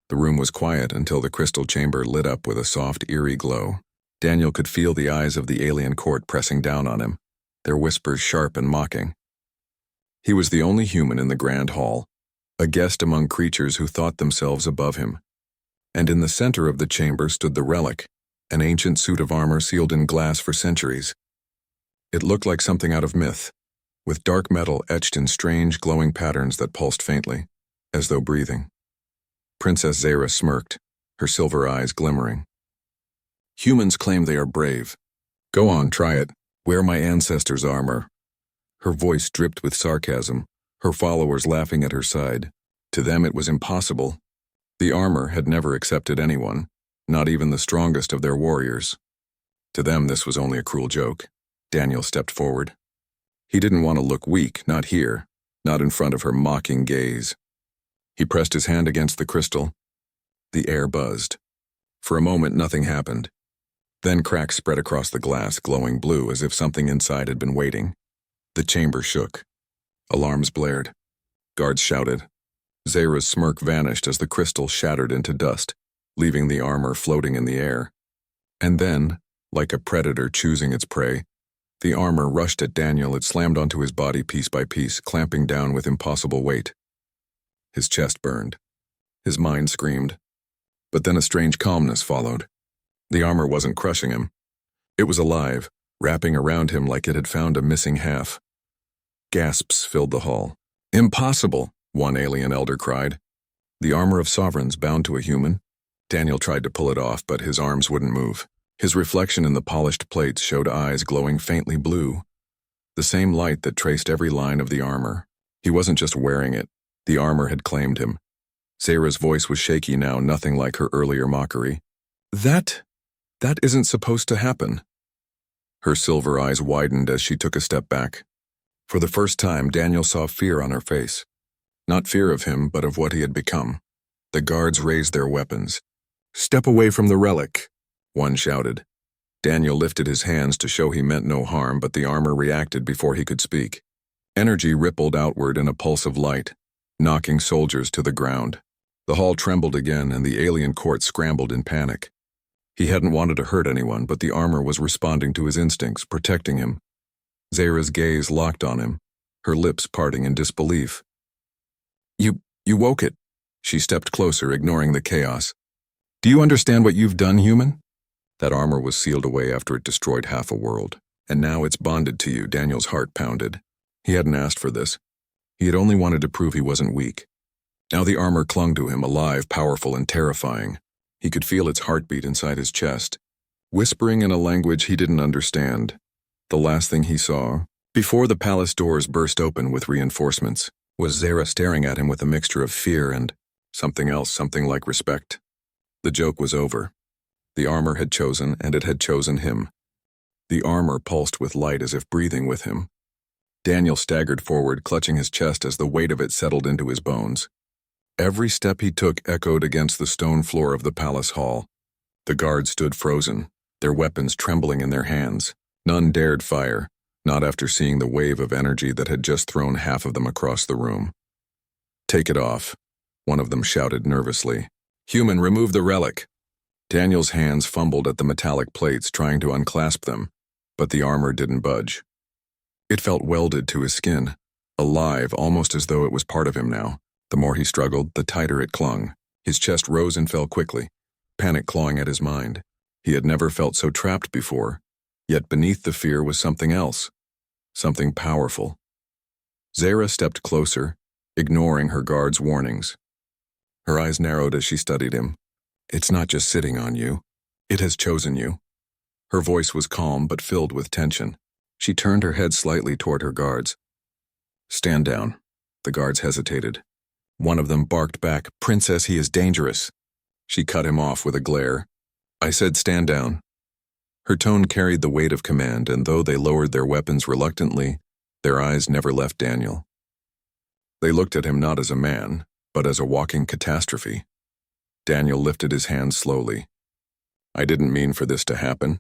The room was quiet until the crystal chamber lit up with a soft, eerie glow. Daniel could feel the eyes of the alien court pressing down on him, their whispers sharp and mocking. He was the only human in the grand hall, a guest among creatures who thought themselves above him. And in the center of the chamber stood the relic, an ancient suit of armor sealed in glass for centuries. It looked like something out of myth, with dark metal etched in strange, glowing patterns that pulsed faintly, as though breathing. Princess Zara smirked, her silver eyes glimmering. Humans claim they are brave. Go on, try it. Wear my ancestor's armor. Her voice dripped with sarcasm, her followers laughing at her side. To them it was impossible. The armor had never accepted anyone, not even the strongest of their warriors. To them this was only a cruel joke. Daniel stepped forward. He didn't want to look weak, not here, not in front of her mocking gaze. He pressed his hand against the crystal. The air buzzed. For a moment nothing happened. Then cracks spread across the glass, glowing blue as if something inside had been waiting. The chamber shook. Alarms blared. Guards shouted. Zara's smirk vanished as the crystal shattered into dust, leaving the armor floating in the air. And then, like a predator choosing its prey, the armor rushed at Daniel. It slammed onto his body piece by piece, clamping down with impossible weight. His chest burned. His mind screamed. But then a strange calmness followed. The armor wasn't crushing him. It was alive, wrapping around him like it had found a missing half. Gasps filled the hall. Impossible, one alien elder cried. The armor of sovereigns bound to a human? Daniel tried to pull it off, but his arms wouldn't move. His reflection in the polished plates showed eyes glowing faintly blue, the same light that traced every line of the armor. He wasn't just wearing it. The armor had claimed him. Zara's voice was shaky now, nothing like her earlier mockery. That isn't supposed to happen. Her silver eyes widened as she took a step back. For the first time, Daniel saw fear on her face. Not fear of him, but of what he had become. The guards raised their weapons. Step away from the relic, one shouted. Daniel lifted his hands to show he meant no harm, but the armor reacted before he could speak. Energy rippled outward in a pulse of light, knocking soldiers to the ground. The hall trembled again, and the alien court scrambled in panic. He hadn't wanted to hurt anyone, but the armor was responding to his instincts, protecting him. Zara's gaze locked on him, her lips parting in disbelief. You woke it. She stepped closer, ignoring the chaos. Do you understand what you've done, human? That armor was sealed away after it destroyed half a world, and now it's bonded to you. Daniel's heart pounded. He hadn't asked for this. He had only wanted to prove he wasn't weak. Now the armor clung to him, alive, powerful, and terrifying. He could feel its heartbeat inside his chest, whispering in a language he didn't understand. The last thing he saw, before the palace doors burst open with reinforcements, was Zara staring at him with a mixture of fear and something else, something like respect. The joke was over. The armor had chosen, and it had chosen him. The armor pulsed with light as if breathing with him. Daniel staggered forward, clutching his chest as the weight of it settled into his bones. Every step he took echoed against the stone floor of the palace hall. The guards stood frozen, their weapons trembling in their hands. None dared fire, not after seeing the wave of energy that had just thrown half of them across the room. Take it off, one of them shouted nervously. Human, remove the relic. Daniel's hands fumbled at the metallic plates, trying to unclasp them, but the armor didn't budge. It felt welded to his skin, alive, almost as though it was part of him now. The more he struggled, the tighter it clung. His chest rose and fell quickly, panic clawing at his mind. He had never felt so trapped before, yet beneath the fear was something else, something powerful. Zara stepped closer, ignoring her guard's warnings. Her eyes narrowed as she studied him. It's not just sitting on you. It has chosen you. Her voice was calm but filled with tension. She turned her head slightly toward her guards. Stand down. The guards hesitated. One of them barked back, Princess, he is dangerous. She cut him off with a glare. I said stand down. Her tone carried the weight of command, and though they lowered their weapons reluctantly, their eyes never left Daniel. They looked at him not as a man, but as a walking catastrophe. Daniel lifted his hand slowly. I didn't mean for this to happen.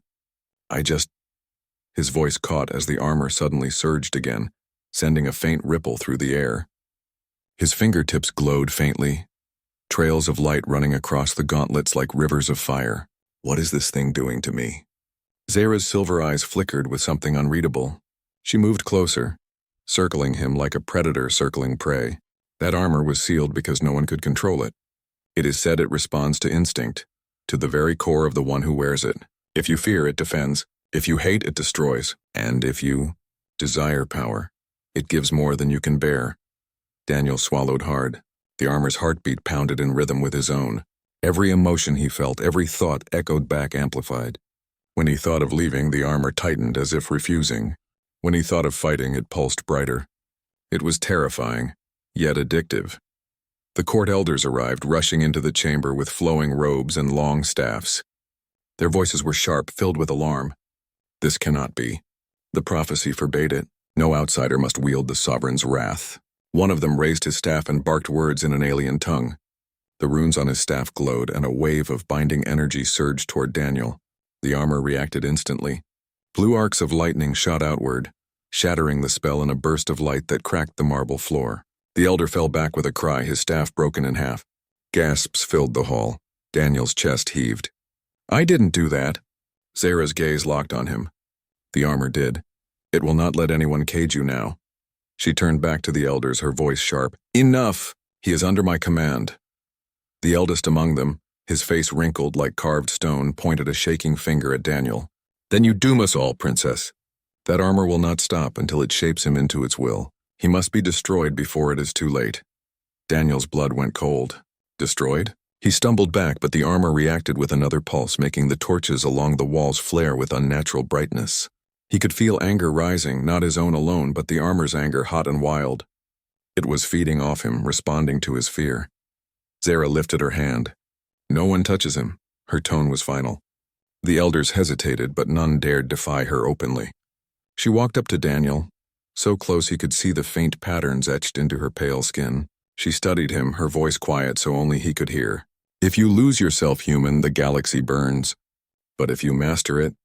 His voice caught as the armor suddenly surged again, sending a faint ripple through the air. His fingertips glowed faintly. trails of light running across the gauntlets like rivers of fire. What is this thing doing to me? Zara's silver eyes flickered with something unreadable. She moved closer, circling him like a predator circling prey. That armor was sealed because no one could control it. It is said it responds to instinct, to the very core of the one who wears it. If you fear, it defends. If you hate, it destroys. And if you desire power, it gives more than you can bear. Daniel swallowed hard. The armor's heartbeat pounded in rhythm with his own. Every emotion he felt, every thought echoed back amplified. When he thought of leaving, the armor tightened as if refusing. When he thought of fighting, it pulsed brighter. It was terrifying, yet addictive. The court elders arrived, rushing into the chamber with flowing robes and long staffs. Their voices were sharp, filled with alarm. This cannot be. The prophecy forbade it. No outsider must wield the sovereign's wrath. One of them raised his staff and barked words in an alien tongue. The runes on his staff glowed, and a wave of binding energy surged toward Daniel. The armor reacted instantly. Blue arcs of lightning shot outward, shattering the spell in a burst of light that cracked the marble floor. The elder fell back with a cry, his staff broken in half. Gasps filled the hall. Daniel's chest heaved. I didn't do that. Zara's gaze locked on him. The armor did. It will not let anyone cage you now. She turned back to the elders, her voice sharp. Enough! He is under my command. The eldest among them, his face wrinkled like carved stone, pointed a shaking finger at Daniel. Then you doom us all, princess. That armor will not stop until it shapes him into its will. He must be destroyed before it is too late. Daniel's blood went cold. Destroyed? He stumbled back, but the armor reacted with another pulse, making the torches along the walls flare with unnatural brightness. He could feel anger rising, not his own alone, but the armor's anger, hot and wild. It was feeding off him, responding to his fear. Zara lifted her hand. No one touches him. Her tone was final. The elders hesitated, but none dared defy her openly. She walked up to Daniel, so close he could see the faint patterns etched into her pale skin. She studied him, her voice quiet so only he could hear. If you lose yourself, human, the galaxy burns. But if you master it...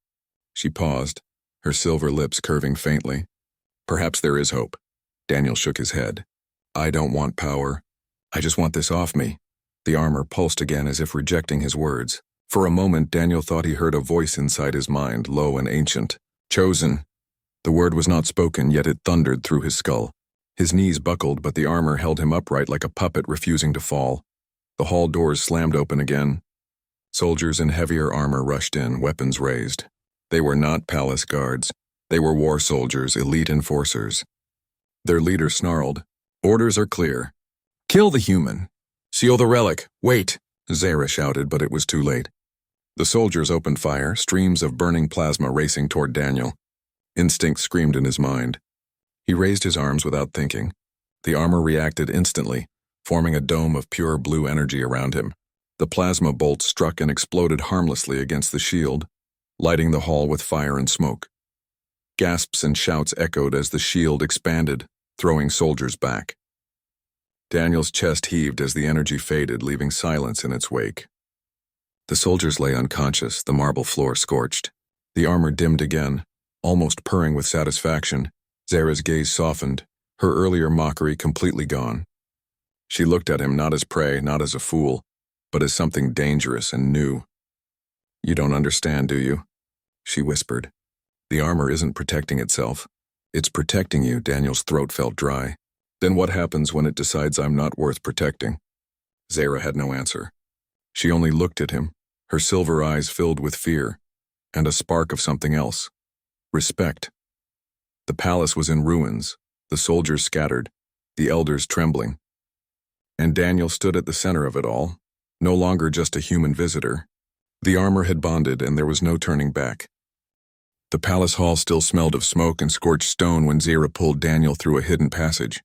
She paused, her silver lips curving faintly. Perhaps there is hope. Daniel shook his head. I don't want power. I just want this off me. The armor pulsed again as if rejecting his words. For a moment, Daniel thought he heard a voice inside his mind, low and ancient. Chosen. The word was not spoken, yet it thundered through his skull. His knees buckled, but the armor held him upright like a puppet refusing to fall. The hall doors slammed open again. Soldiers in heavier armor rushed in, weapons raised. They were not palace guards. They were war soldiers, elite enforcers. Their leader snarled, "Orders are clear. Kill the human. Seal the relic. Wait!" Zara shouted, but it was too late. The soldiers opened fire, streams of burning plasma racing toward Daniel. Instinct screamed in his mind. He raised his arms without thinking. The armor reacted instantly, forming a dome of pure blue energy around him. The plasma bolt struck and exploded harmlessly against the shield, lighting the hall with fire and smoke. Gasps and shouts echoed as the shield expanded, throwing soldiers back. Daniel's chest heaved as the energy faded, leaving silence in its wake. The soldiers lay unconscious, the marble floor scorched. The armor dimmed again, almost purring with satisfaction. Zara's gaze softened, her earlier mockery completely gone. She looked at him not as prey, not as a fool, but as something dangerous and new. You don't understand, do you? She whispered. The armor isn't protecting itself. It's protecting you. Daniel's throat felt dry. Then what happens when it decides I'm not worth protecting? Zara had no answer. She only looked at him, her silver eyes filled with fear, and a spark of something else. Respect. The palace was in ruins, the soldiers scattered, the elders trembling. And Daniel stood at the center of it all, no longer just a human visitor. The armor had bonded, and there was no turning back. The palace hall still smelled of smoke and scorched stone when Zara pulled Daniel through a hidden passage.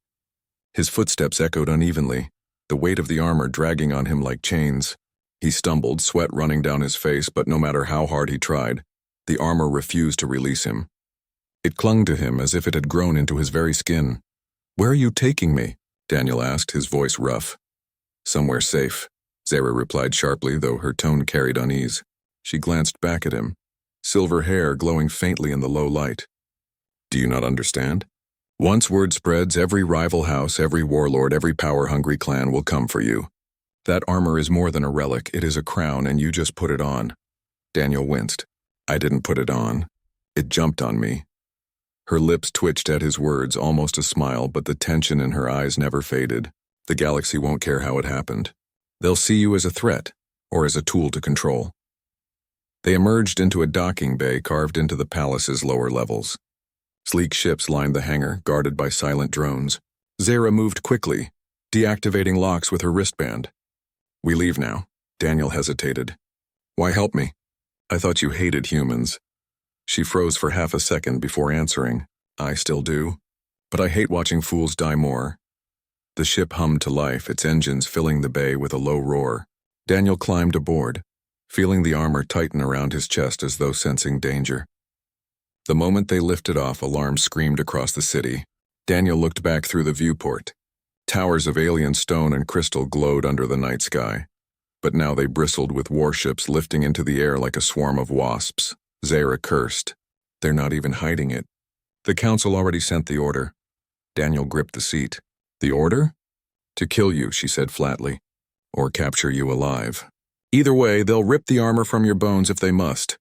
His footsteps echoed unevenly, the weight of the armor dragging on him like chains. He stumbled, sweat running down his face, but no matter how hard he tried, the armor refused to release him. It clung to him as if it had grown into his very skin. Where are you taking me? Daniel asked, his voice rough. Somewhere safe, Zara replied sharply, though her tone carried unease. She glanced back at him, silver hair glowing faintly in the low light. Do you not understand? Once word spreads, every rival house, every warlord, every power-hungry clan will come for you. That armor is more than a relic, it is a crown, and you just put it on. Daniel winced. I didn't put it on. It jumped on me. Her lips twitched at his words, almost a smile, but the tension in her eyes never faded. The galaxy won't care how it happened. They'll see you as a threat, or as a tool to control. They emerged into a docking bay carved into the palace's lower levels. Sleek ships lined the hangar, guarded by silent drones. Zara moved quickly, deactivating locks with her wristband. We leave now. Daniel hesitated. Why help me? I thought you hated humans. She froze for half a second before answering. I still do. But I hate watching fools die more. The ship hummed to life, its engines filling the bay with a low roar. Daniel climbed aboard, feeling the armor tighten around his chest as though sensing danger. The moment they lifted off, alarms screamed across the city. Daniel looked back through the viewport. Towers of alien stone and crystal glowed under the night sky. But now they bristled with warships lifting into the air like a swarm of wasps. Zara cursed. They're not even hiding it. The council already sent the order. Daniel gripped the seat. The order? To kill you, she said flatly. Or capture you alive. Either way, they'll rip the armor from your bones if they must.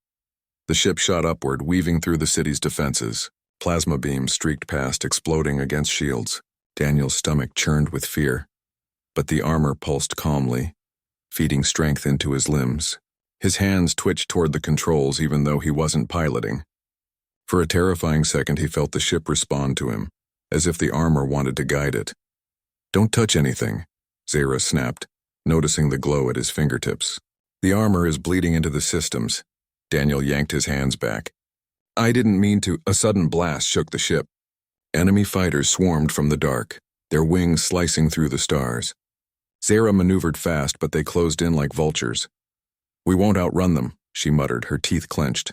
The ship shot upward, weaving through the city's defenses. Plasma beams streaked past, exploding against shields. Daniel's stomach churned with fear. But the armor pulsed calmly, feeding strength into his limbs. His hands twitched toward the controls even though he wasn't piloting. For a terrifying second, he felt the ship respond to him, as if the armor wanted to guide it. Don't touch anything, Zara snapped, noticing the glow at his fingertips. The armor is bleeding into the systems. Daniel yanked his hands back. I didn't mean to. A sudden blast shook the ship. Enemy fighters swarmed from the dark, their wings slicing through the stars. Zara maneuvered fast, but they closed in like vultures. We won't outrun them, she muttered, her teeth clenched.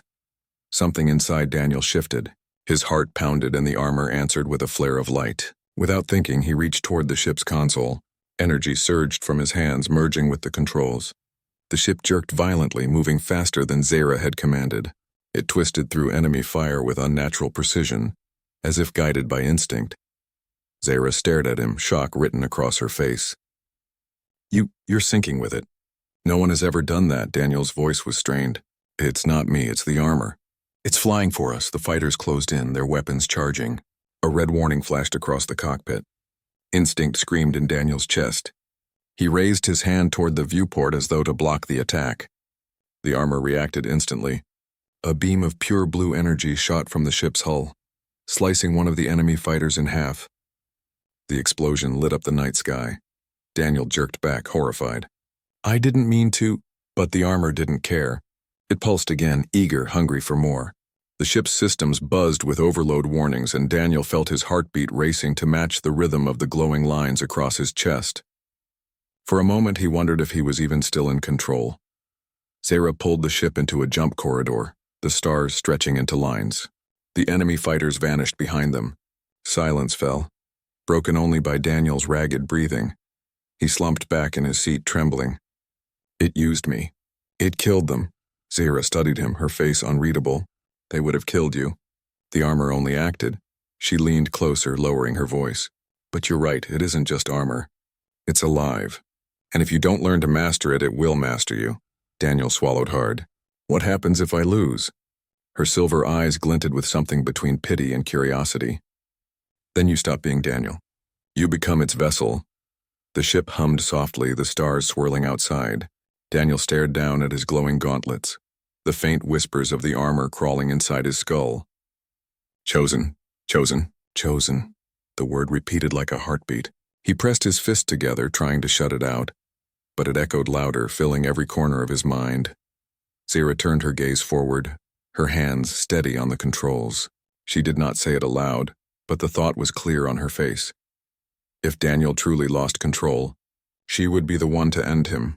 Something inside Daniel shifted. His heart pounded and the armor answered with a flare of light. Without thinking, he reached toward the ship's console. Energy surged from his hands, merging with the controls. The ship jerked violently, moving faster than Zara had commanded. It twisted through enemy fire with unnatural precision, as if guided by instinct. Zara stared at him, shock written across her face. You're sinking with it. No one has ever done that, Daniel's voice was strained. It's not me, it's the armor. It's flying for us, the fighters closed in, their weapons charging. A red warning flashed across the cockpit. Instinct screamed in Daniel's chest. He raised his hand toward the viewport as though to block the attack. The armor reacted instantly. A beam of pure blue energy shot from the ship's hull, slicing one of the enemy fighters in half. The explosion lit up the night sky. Daniel jerked back, horrified. I didn't mean to, but the armor didn't care. It pulsed again, eager, hungry for more. The ship's systems buzzed with overload warnings, and Daniel felt his heartbeat racing to match the rhythm of the glowing lines across his chest. For a moment, he wondered if he was even still in control. Zara pulled the ship into a jump corridor, the stars stretching into lines. The enemy fighters vanished behind them. Silence fell, broken only by Daniel's ragged breathing. He slumped back in his seat, trembling. It used me. It killed them. Zara studied him, her face unreadable. They would have killed you. The armor only acted. She leaned closer, lowering her voice. But you're right, it isn't just armor. It's alive. And if you don't learn to master it, it will master you. Daniel swallowed hard. What happens if I lose? Her silver eyes glinted with something between pity and curiosity. Then you stop being Daniel. You become its vessel. The ship hummed softly, the stars swirling outside. Daniel stared down at his glowing gauntlets, the faint whispers of the armor crawling inside his skull. Chosen, chosen, chosen. The word repeated like a heartbeat. He pressed his fist together, trying to shut it out, but it echoed louder, filling every corner of his mind. Zara turned her gaze forward, her hands steady on the controls. She did not say it aloud, but the thought was clear on her face. If Daniel truly lost control, she would be the one to end him.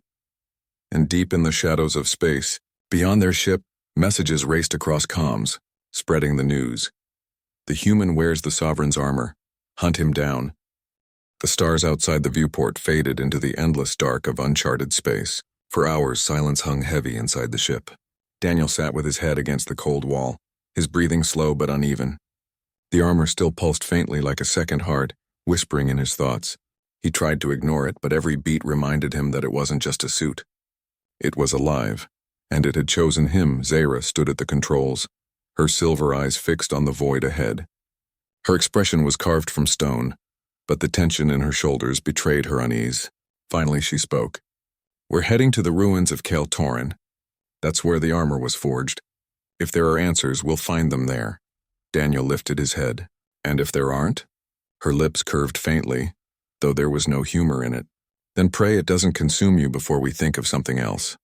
And deep in the shadows of space, beyond their ship, messages raced across comms, spreading the news. The human wears the Sovereign's armor. Hunt him down. The stars outside the viewport faded into the endless dark of uncharted space. For hours, silence hung heavy inside the ship. Daniel sat with his head against the cold wall, his breathing slow but uneven. The armor still pulsed faintly like a second heart, whispering in his thoughts. He tried to ignore it, but every beat reminded him that it wasn't just a suit. It was alive, and it had chosen him. Zara stood at the controls, her silver eyes fixed on the void ahead. Her expression was carved from stone, but the tension in her shoulders betrayed her unease. Finally she spoke. "We're heading to the ruins of Kael'Torin. That's where the armor was forged. If there are answers, we'll find them there." Daniel lifted his head. "And if there aren't?" Her lips curved faintly, though there was no humor in it. "Then pray it doesn't consume you before we think of something else."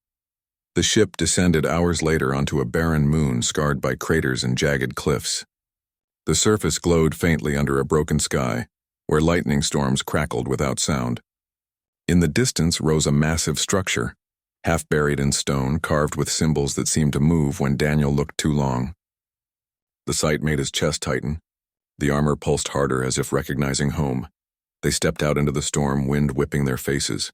The ship descended hours later onto a barren moon scarred by craters and jagged cliffs. The surface glowed faintly under a broken sky, where lightning storms crackled without sound. In the distance rose a massive structure, half buried in stone, carved with symbols that seemed to move when Daniel looked too long. The sight made his chest tighten. The armor pulsed harder as if recognizing home. They stepped out into the storm, wind whipping their faces.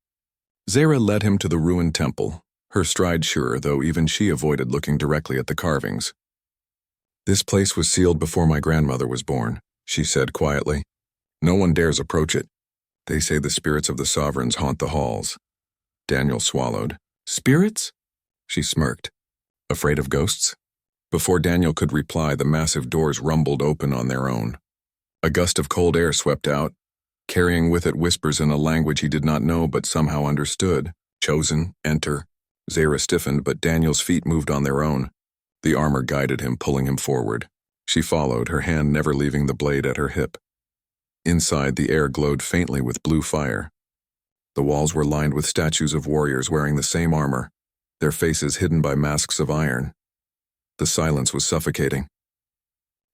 Zara led him to the ruined temple, her stride sure, though even she avoided looking directly at the carvings. "This place was sealed before my grandmother was born," she said quietly. "No one dares approach it. They say the spirits of the sovereigns haunt the halls." Daniel swallowed. "Spirits?" She smirked. "Afraid of ghosts?" Before Daniel could reply, the massive doors rumbled open on their own. A gust of cold air swept out, carrying with it whispers in a language he did not know but somehow understood. "Chosen, enter." Zara stiffened, but Daniel's feet moved on their own. The armor guided him, pulling him forward. She followed, her hand never leaving the blade at her hip. Inside, the air glowed faintly with blue fire. The walls were lined with statues of warriors wearing the same armor, their faces hidden by masks of iron. The silence was suffocating.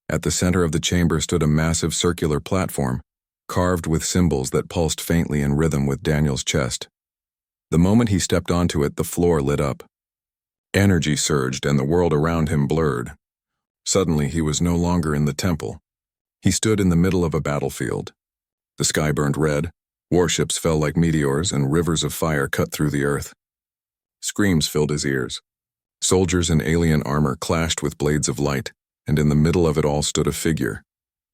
At the center of the chamber stood a massive circular platform, carved with symbols that pulsed faintly in rhythm with Daniel's chest. The moment he stepped onto it, the floor lit up. Energy surged and the world around him blurred. Suddenly, he was no longer in the temple. He stood in the middle of a battlefield. The sky burned red, warships fell like meteors, and rivers of fire cut through the earth. Screams filled his ears. Soldiers in alien armor clashed with blades of light, and in the middle of it all stood a figure,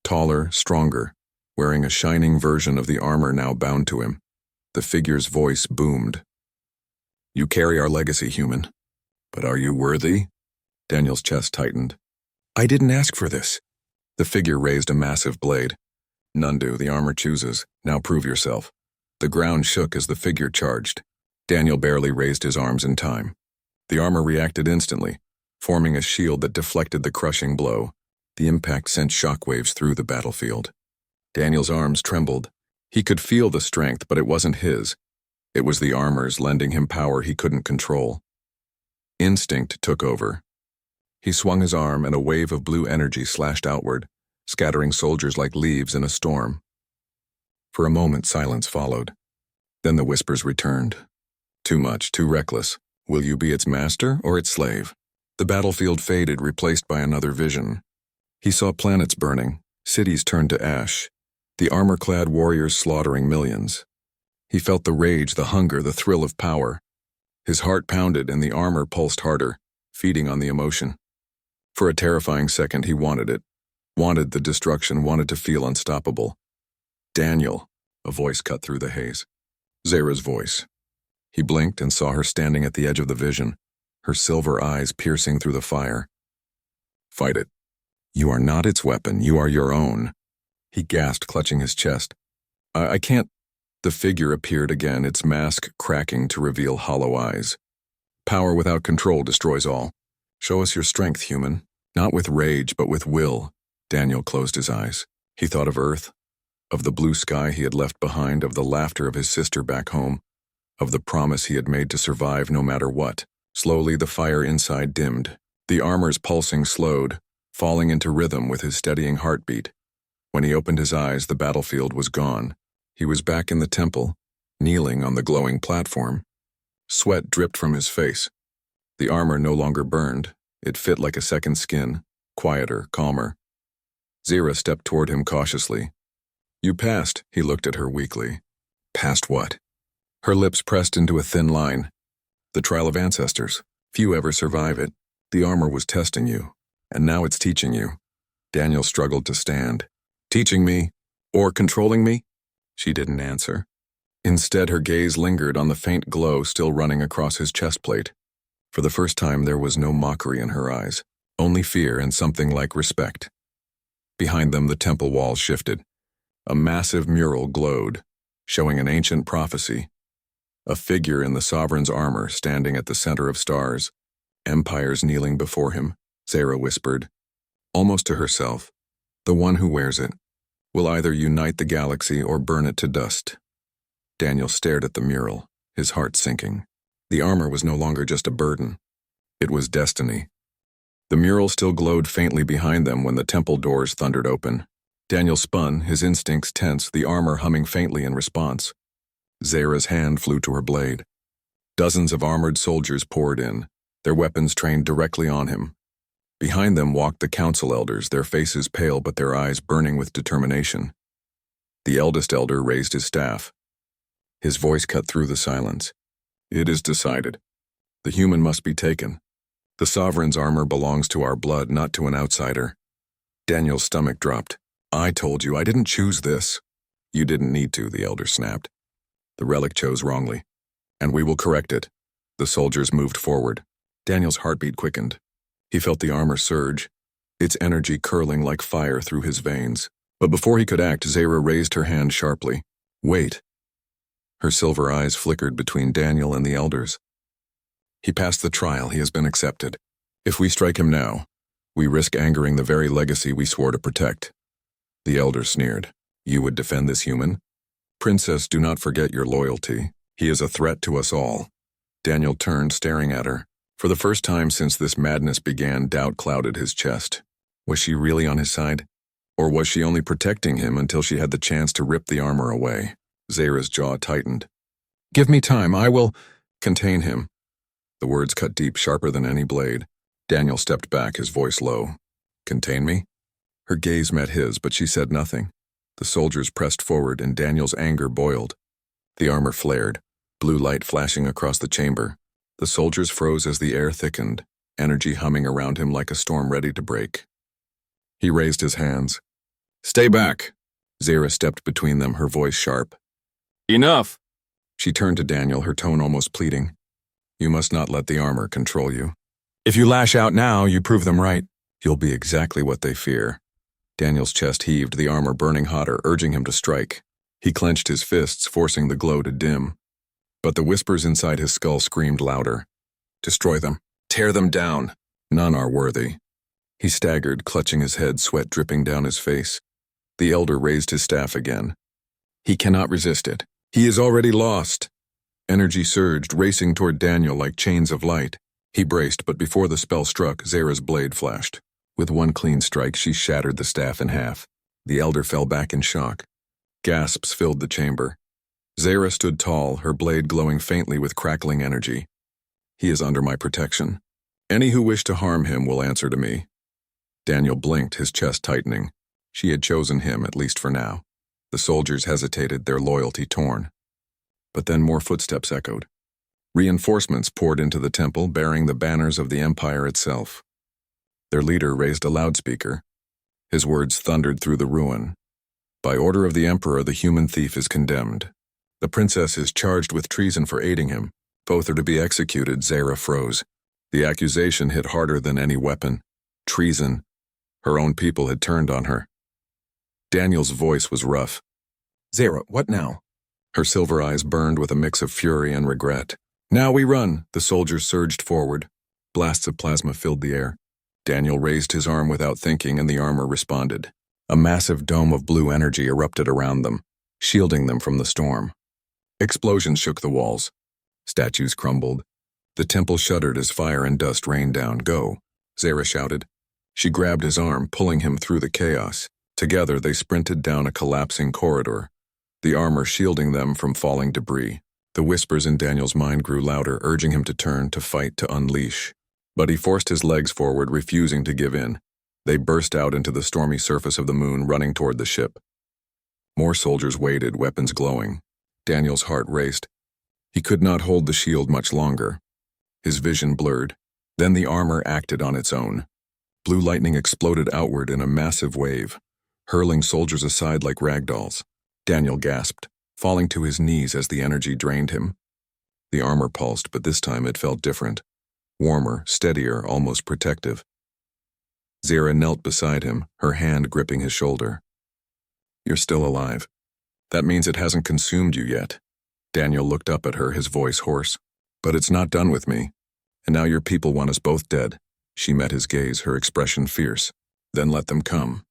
taller, stronger, wearing a shining version of the armor now bound to him. The figure's voice boomed. "You carry our legacy, human. But are you worthy?" Daniel's chest tightened. "I didn't ask for this." The figure raised a massive blade. "None do, the armor chooses. Now prove yourself." The ground shook as the figure charged. Daniel barely raised his arms in time. The armor reacted instantly, forming a shield that deflected the crushing blow. The impact sent shockwaves through the battlefield. Daniel's arms trembled. He could feel the strength, but it wasn't his. It was the armor's, lending him power he couldn't control. Instinct took over. He swung his arm and a wave of blue energy slashed outward, scattering soldiers like leaves in a storm. For a moment, silence followed. Then the whispers returned. "Too much, too reckless. Will you be its master or its slave?" The battlefield faded, replaced by another vision. He saw planets burning, cities turned to ash, the armor-clad warriors slaughtering millions. He felt the rage, the hunger, the thrill of power. His heart pounded and the armor pulsed harder, feeding on the emotion. For a terrifying second, he wanted it. Wanted the destruction, wanted to feel unstoppable. "Daniel," a voice cut through the haze. Zara's voice. He blinked and saw her standing at the edge of the vision, her silver eyes piercing through the fire. "Fight it. You are not its weapon, you are your own." He gasped, clutching his chest. I can't." The figure appeared again, its mask cracking to reveal hollow eyes. "Power without control destroys all. Show us your strength, human. Not with rage, but with will." Daniel closed his eyes. He thought of Earth, of the blue sky he had left behind, of the laughter of his sister back home, of the promise he had made to survive no matter what. Slowly, the fire inside dimmed. The armor's pulsing slowed, falling into rhythm with his steadying heartbeat. When he opened his eyes, the battlefield was gone. He was back in the temple, kneeling on the glowing platform. Sweat dripped from his face. The armor no longer burned. It fit like a second skin, quieter, calmer. Zara stepped toward him cautiously. "You passed," he looked at her weakly. "Past what?" Her lips pressed into a thin line. "The trial of ancestors. Few ever survive it. The armor was testing you, and now it's teaching you." Daniel struggled to stand. "Teaching me? Or controlling me?" She didn't answer. Instead, her gaze lingered on the faint glow still running across his chest plate. For the first time, there was no mockery in her eyes, only fear and something like respect. Behind them, the temple walls shifted. A massive mural glowed, showing an ancient prophecy. A figure in the sovereign's armor standing at the center of stars, empires kneeling before him, Zara whispered, almost to herself, the one who wears it will either unite the galaxy or burn it to dust. Daniel stared at the mural, his heart sinking. The armor was no longer just a burden. It was destiny. The mural still glowed faintly behind them when the temple doors thundered open. Daniel spun, his instincts tense, the armor humming faintly in response. Zara's hand flew to her blade. Dozens of armored soldiers poured in, their weapons trained directly on him. Behind them walked the council elders, their faces pale but their eyes burning with determination. The eldest elder raised his staff. His voice cut through the silence. It is decided. The human must be taken. The sovereign's armor belongs to our blood, not to an outsider. Daniel's stomach dropped. I told you, I didn't choose this. You didn't need to, the elder snapped. The relic chose wrongly. And we will correct it. The soldiers moved forward. Daniel's heartbeat quickened. He felt the armor surge, its energy curling like fire through his veins. But before he could act, Zara raised her hand sharply. Wait. Her silver eyes flickered between Daniel and the elders. He passed the trial, he has been accepted. If we strike him now, we risk angering the very legacy we swore to protect. The elder sneered. You would defend this human? Princess, do not forget your loyalty. He is a threat to us all. Daniel turned, staring at her. For the first time since this madness began, doubt clouded his chest. Was she really on his side? Or was she only protecting him until she had the chance to rip the armor away? Zara's jaw tightened. Give me time, I will contain him. The words cut deep, sharper than any blade. Daniel stepped back, his voice low. Contain me? Her gaze met his, but she said nothing. The soldiers pressed forward, and Daniel's anger boiled. The armor flared, blue light flashing across the chamber. The soldiers froze as the air thickened, energy humming around him like a storm ready to break. He raised his hands. Stay back! Zara stepped between them, her voice sharp. Enough! She turned to Daniel, her tone almost pleading. You must not let the armor control you. If you lash out now, you prove them right. You'll be exactly what they fear. Daniel's chest heaved, the armor burning hotter, urging him to strike. He clenched his fists, forcing the glow to dim. But the whispers inside his skull screamed louder. Destroy them. Tear them down. None are worthy. He staggered, clutching his head, sweat dripping down his face. The elder raised his staff again. He cannot resist it. He is already lost. Energy surged, racing toward Daniel like chains of light. He braced, but before the spell struck, Zara's blade flashed. With one clean strike, she shattered the staff in half. The elder fell back in shock. Gasps filled the chamber. Zara stood tall, her blade glowing faintly with crackling energy. He is under my protection. Any who wish to harm him will answer to me. Daniel blinked, his chest tightening. She had chosen him, at least for now. The soldiers hesitated, their loyalty torn. But then more footsteps echoed. Reinforcements poured into the temple, bearing the banners of the empire itself. Their leader raised a loudspeaker. His words thundered through the ruin. By order of the emperor, the human thief is condemned. The princess is charged with treason for aiding him. Both are to be executed. Zara froze. The accusation hit harder than any weapon. Treason. Her own people had turned on her. Daniel's voice was rough. Zara, what now? Her silver eyes burned with a mix of fury and regret. Now we run. The soldiers surged forward. Blasts of plasma filled the air. Daniel raised his arm without thinking, and the armor responded. A massive dome of blue energy erupted around them, shielding them from the storm. Explosions shook the walls. Statues crumbled. The temple shuddered as fire and dust rained down. Go, Zara shouted. She grabbed his arm, pulling him through the chaos. Together, they sprinted down a collapsing corridor, the armor shielding them from falling debris. The whispers in Daniel's mind grew louder, urging him to turn, to fight, to unleash. But he forced his legs forward, refusing to give in. They burst out into the stormy surface of the moon, running toward the ship. More soldiers waited, weapons glowing. Daniel's heart raced. He could not hold the shield much longer. His vision blurred. Then the armor acted on its own. Blue lightning exploded outward in a massive wave, hurling soldiers aside like ragdolls. Daniel gasped. falling to his knees as the energy drained him. The armor pulsed, but this time it felt different. Warmer, steadier, almost protective. Zara knelt beside him, her hand gripping his shoulder. "You're still alive. That means it hasn't consumed you yet." Daniel looked up at her, his voice hoarse. "But it's not done with me. And now your people want us both dead." She met his gaze, her expression fierce. "Then let them come.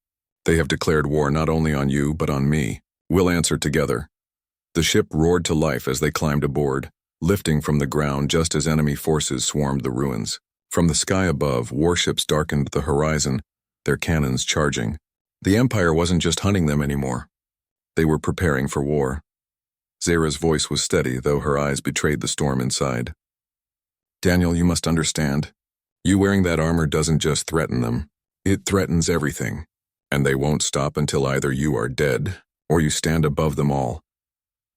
They have declared war not only on you, but on me. We'll answer together." The ship roared to life as they climbed aboard, lifting from the ground just as enemy forces swarmed the ruins. From the sky above, warships darkened the horizon, their cannons charging. The Empire wasn't just hunting them anymore. They were preparing for war. Zara's voice was steady, though her eyes betrayed the storm inside. "Daniel, you must understand. You wearing that armor doesn't just threaten them. It threatens everything. And they won't stop until either you are dead, or you stand above them all."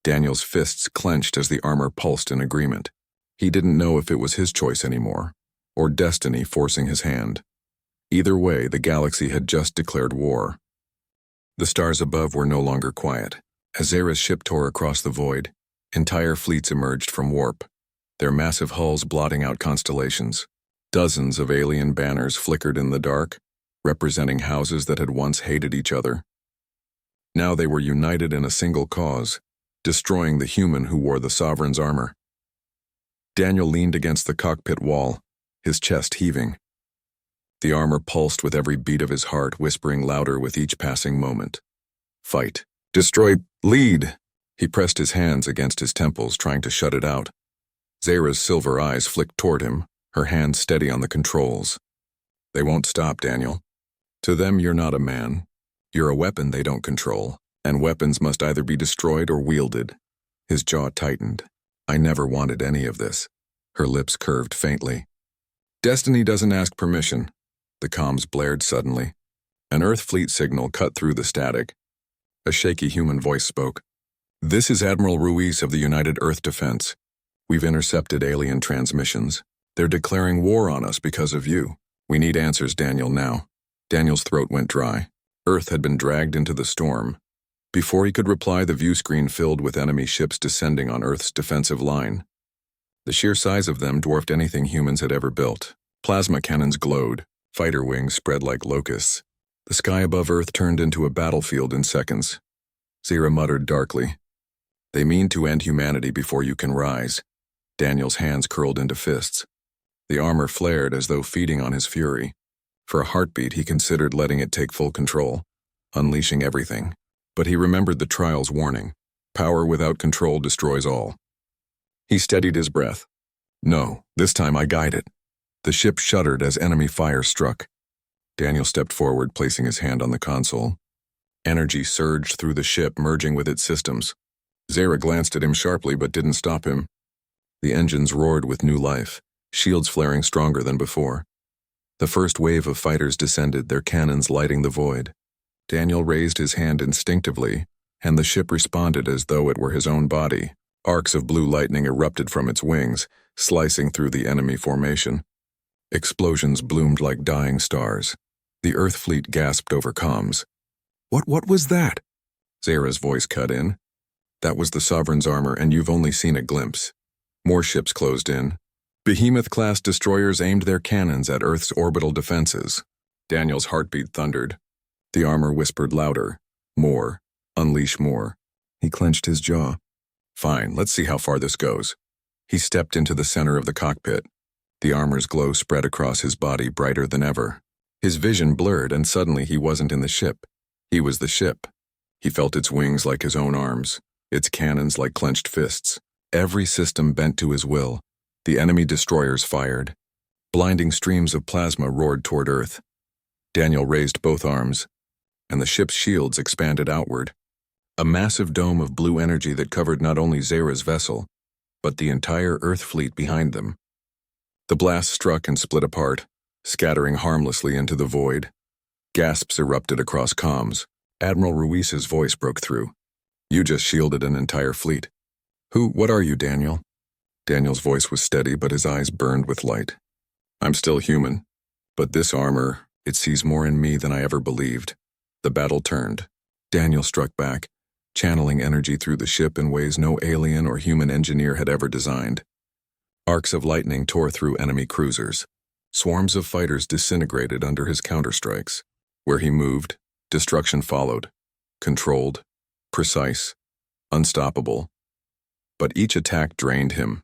Daniel's fists clenched as the armor pulsed in agreement. He didn't know if it was his choice anymore, or destiny forcing his hand. Either way, the galaxy had just declared war. The stars above were no longer quiet. As Zara's ship tore across the void, entire fleets emerged from warp, their massive hulls blotting out constellations. Dozens of alien banners flickered in the dark, representing houses that had once hated each other. Now they were united in a single cause, destroying the human who wore the Sovereign's armor. Daniel leaned against the cockpit wall, his chest heaving. The armor pulsed with every beat of his heart, whispering louder with each passing moment. "Fight. Destroy. Lead." He pressed his hands against his temples, trying to shut it out. Zara's silver eyes flicked toward him, her hands steady on the controls. "They won't stop, Daniel. To them, you're not a man. You're a weapon they don't control, and weapons must either be destroyed or wielded." His jaw tightened. "I never wanted any of this." Her lips curved faintly. "Destiny doesn't ask permission." The comms blared suddenly. An Earth fleet signal cut through the static. A shaky human voice spoke. "This is Admiral Ruiz of the United Earth Defense. We've intercepted alien transmissions. They're declaring war on us because of you. We need answers, Daniel, now." Daniel's throat went dry. Earth had been dragged into the storm. Before he could reply, the view screen filled with enemy ships descending on Earth's defensive line. The sheer size of them dwarfed anything humans had ever built. Plasma cannons glowed. Fighter wings spread like locusts. The sky above Earth turned into a battlefield in seconds. Zara muttered darkly. "They mean to end humanity before you can rise." Daniel's hands curled into fists. The armor flared as though feeding on his fury. For a heartbeat, he considered letting it take full control, unleashing everything. But he remembered the trial's warning. Power without control destroys all. He steadied his breath. "No, this time I guide it." The ship shuddered as enemy fire struck. Daniel stepped forward, placing his hand on the console. Energy surged through the ship, merging with its systems. Zara glanced at him sharply but didn't stop him. The engines roared with new life, shields flaring stronger than before. The first wave of fighters descended, their cannons lighting the void. Daniel raised his hand instinctively, and the ship responded as though it were his own body. Arcs of blue lightning erupted from its wings, slicing through the enemy formation. Explosions bloomed like dying stars. The Earth fleet gasped over comms. What was that?" Zara's voice cut in. "That was the Sovereign's armor, and you've only seen a glimpse." More ships closed in. Behemoth-class destroyers aimed their cannons at Earth's orbital defenses. Daniel's heartbeat thundered. The armor whispered louder. "More. Unleash more." He clenched his jaw. "Fine, let's see how far this goes." He stepped into the center of the cockpit. The armor's glow spread across his body, brighter than ever. His vision blurred, and suddenly he wasn't in the ship. He was the ship. He felt its wings like his own arms, its cannons like clenched fists. Every system bent to his will. The enemy destroyers fired. Blinding streams of plasma roared toward Earth. Daniel raised both arms, and the ship's shields expanded outward. A massive dome of blue energy that covered not only Zara's vessel, but the entire Earth fleet behind them. The blast struck and split apart, scattering harmlessly into the void. Gasps erupted across comms. Admiral Ruiz's voice broke through. "You just shielded an entire fleet." What are you, Daniel?" Daniel's voice was steady, but his eyes burned with light. "I'm still human, but this armor, it sees more in me than I ever believed." The battle turned. Daniel struck back, channeling energy through the ship in ways no alien or human engineer had ever designed. Arcs of lightning tore through enemy cruisers. Swarms of fighters disintegrated under his counterstrikes. Where he moved, destruction followed. Controlled, precise, unstoppable. But each attack drained him.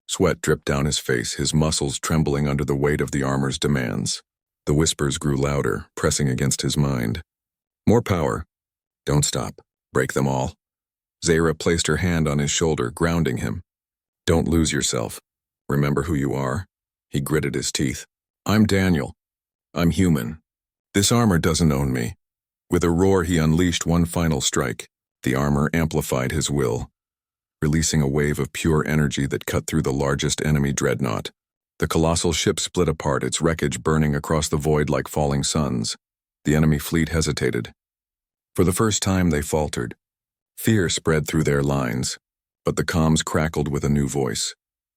Sweat dripped down his face, his muscles trembling under the weight of the armor's demands. The whispers grew louder, pressing against his mind. More power. Don't stop. Break them all. Zahra placed her hand on his shoulder, grounding him. Don't lose yourself. Remember who you are. He gritted his teeth. I'm Daniel. I'm human. This armor doesn't own me. With a roar, he unleashed one final strike. The armor amplified his will, releasing a wave of pure energy that cut through the largest enemy dreadnought. The colossal ship split apart, its wreckage burning across the void like falling suns. The enemy fleet hesitated. For the first time, they faltered. Fear spread through their lines, but the comms crackled with a new voice.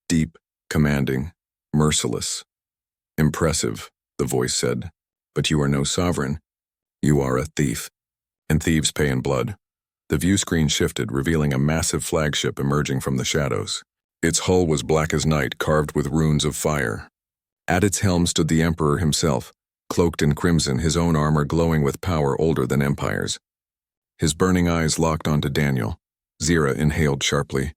Deep, commanding, merciless. Impressive, the voice said, but you are no sovereign. You are a thief, and thieves pay in blood. The view screen shifted, revealing a massive flagship emerging from the shadows. Its hull was black as night, carved with runes of fire. At its helm stood the Emperor himself, cloaked in crimson, his own armor glowing with power older than empires. His burning eyes locked onto Daniel. Zahra inhaled sharply.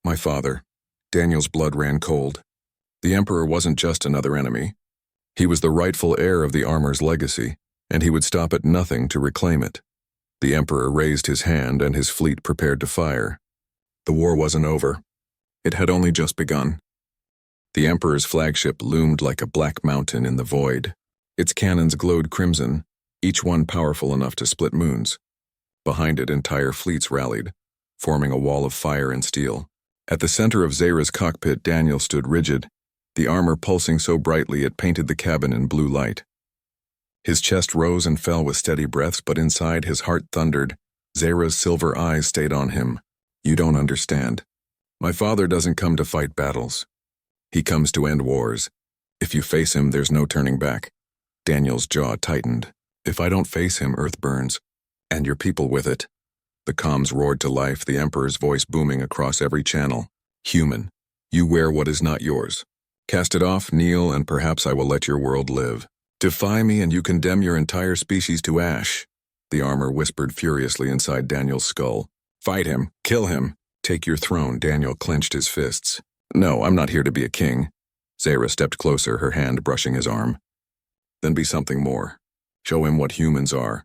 My father. Daniel's blood ran cold. The Emperor wasn't just another enemy. He was the rightful heir of the armor's legacy, and he would stop at nothing to reclaim it. The Emperor raised his hand and his fleet prepared to fire. The war wasn't over. It had only just begun. The Emperor's flagship loomed like a black mountain in the void. Its cannons glowed crimson, each one powerful enough to split moons. Behind it, entire fleets rallied, forming a wall of fire and steel. At the center of Zahra's cockpit, Daniel stood rigid, the armor pulsing so brightly it painted the cabin in blue light. His chest rose and fell with steady breaths, but inside his heart thundered. Zahra's silver eyes stayed on him. You don't understand. My father doesn't come to fight battles. He comes to end wars. If you face him, there's no turning back. Daniel's jaw tightened. If I don't face him, Earth burns. And your people with it. The comms roared to life, the Emperor's voice booming across every channel. Human, you wear what is not yours. Cast it off, kneel, and perhaps I will let your world live. Defy me and you condemn your entire species to ash. The armor whispered furiously inside Daniel's skull. Fight him, kill him, take your throne. Daniel clenched his fists. No, I'm not here to be a king. Zahra stepped closer, her hand brushing his arm. Then be something more. Show him what humans are.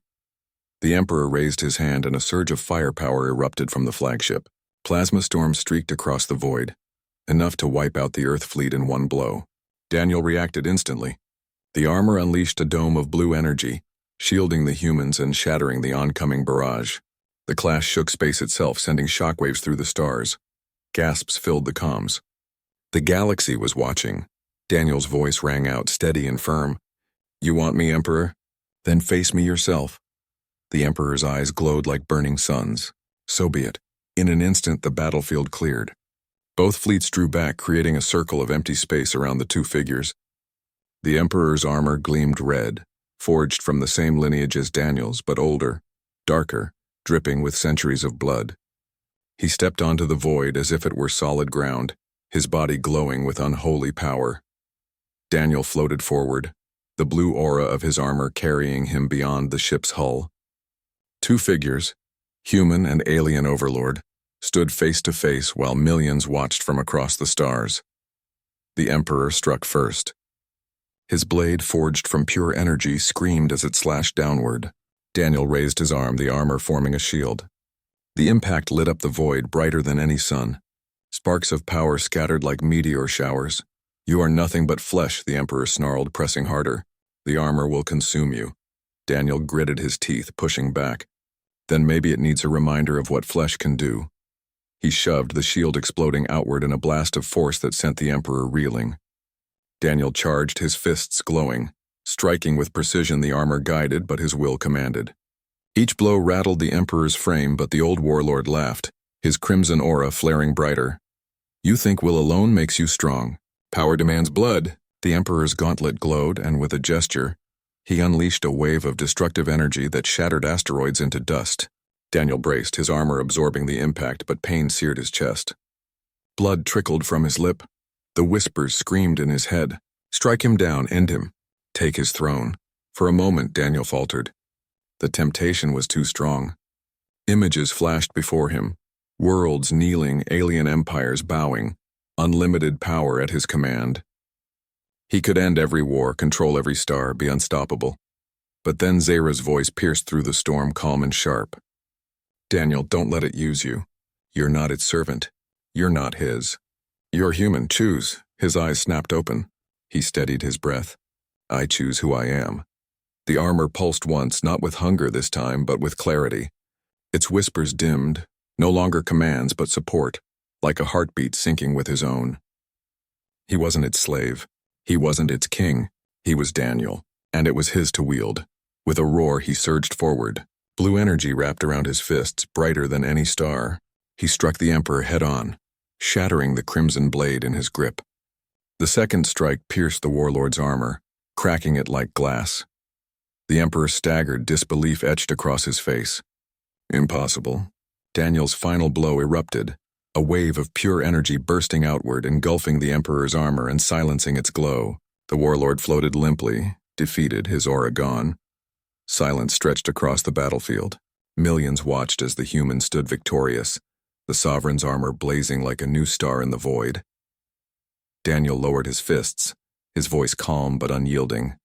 The Emperor raised his hand and a surge of firepower erupted from the flagship. Plasma storms streaked across the void, enough to wipe out the Earth fleet in one blow. Daniel reacted instantly. The armor unleashed a dome of blue energy, shielding the humans and shattering the oncoming barrage. The clash shook space itself, sending shockwaves through the stars. Gasps filled the comms. The galaxy was watching. Daniel's voice rang out, steady and firm. You want me, Emperor? Then face me yourself. The Emperor's eyes glowed like burning suns. So be it. In an instant, the battlefield cleared. Both fleets drew back, creating a circle of empty space around the two figures. The Emperor's armor gleamed red, forged from the same lineage as Daniel's, but older, darker, dripping with centuries of blood. He stepped onto the void as if it were solid ground, his body glowing with unholy power. Daniel floated forward, the blue aura of his armor carrying him beyond the ship's hull. Two figures, human and alien overlord, stood face to face while millions watched from across the stars. The Emperor struck first. His blade, forged from pure energy, screamed as it slashed downward. Daniel raised his arm, the armor forming a shield. The impact lit up the void brighter than any sun. Sparks of power scattered like meteor showers. You are nothing but flesh, the Emperor snarled, pressing harder. The armor will consume you. Daniel gritted his teeth, pushing back. Then maybe it needs a reminder of what flesh can do. He shoved, the shield exploding outward in a blast of force that sent the Emperor reeling. Daniel charged, his fists glowing. Striking with precision, the armor guided, but his will commanded. Each blow rattled the Emperor's frame, but the old warlord laughed, his crimson aura flaring brighter. You think will alone makes you strong. Power demands blood. The Emperor's gauntlet glowed, and with a gesture, he unleashed a wave of destructive energy that shattered asteroids into dust. Daniel braced, his armor absorbing the impact, but pain seared his chest. Blood trickled from his lip. The whispers screamed in his head. Strike him down, end him. Take his throne. For a moment, Daniel faltered. The temptation was too strong. Images flashed before him. Worlds kneeling, alien empires bowing. Unlimited power at his command. He could end every war, control every star, be unstoppable. But then Zara's voice pierced through the storm, calm and sharp. Daniel, don't let it use you. You're not its servant. You're not his. You're human. Choose. His eyes snapped open. He steadied his breath. I choose who I am. The armor pulsed once, not with hunger this time, but with clarity. Its whispers dimmed, no longer commands but support, like a heartbeat syncing with his own. He wasn't its slave. He wasn't its king. He was Daniel, and it was his to wield. With a roar, he surged forward. Blue energy wrapped around his fists, brighter than any star. He struck the Emperor head-on, shattering the crimson blade in his grip. The second strike pierced the warlord's armor, cracking it like glass. The Emperor staggered, disbelief etched across his face. Impossible. Daniel's final blow erupted, a wave of pure energy bursting outward, engulfing the Emperor's armor and silencing its glow. The warlord floated limply, defeated, his aura gone. Silence stretched across the battlefield. Millions watched as the human stood victorious, the sovereign's armor blazing like a new star in the void. Daniel lowered his fists, his voice calm but unyielding.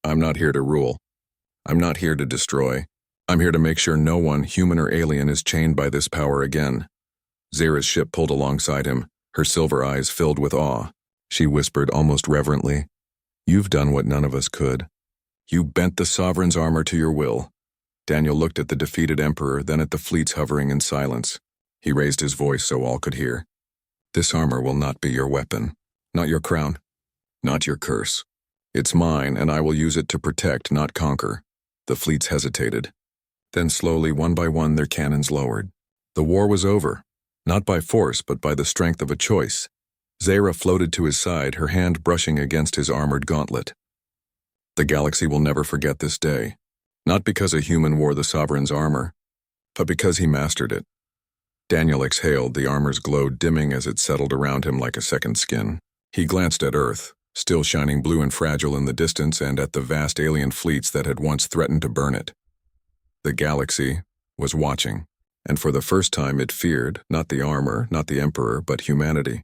I'm not here to rule. I'm not here to destroy. I'm here to make sure no one, human or alien, is chained by this power again. Zara's ship pulled alongside him, her silver eyes filled with awe. She whispered almost reverently, You've done what none of us could. You bent the sovereign's armor to your will. Daniel looked at the defeated Emperor, then at the fleets hovering in silence. He raised his voice so all could hear. This armor will not be your weapon, not your crown, not your curse. It's mine, and I will use it to protect, not conquer. The fleets hesitated. Then slowly, one by one, their cannons lowered. The war was over, not by force, but by the strength of a choice. Zara floated to his side, her hand brushing against his armored gauntlet. The galaxy will never forget this day, not because a human wore the sovereign's armor, but because he mastered it. Daniel exhaled, the armor's glow dimming as it settled around him like a second skin. He glanced at Earth, still shining blue and fragile in the distance, and at the vast alien fleets that had once threatened to burn it. The galaxy was watching, and for the first time it feared, not the armor, not the Emperor, but humanity.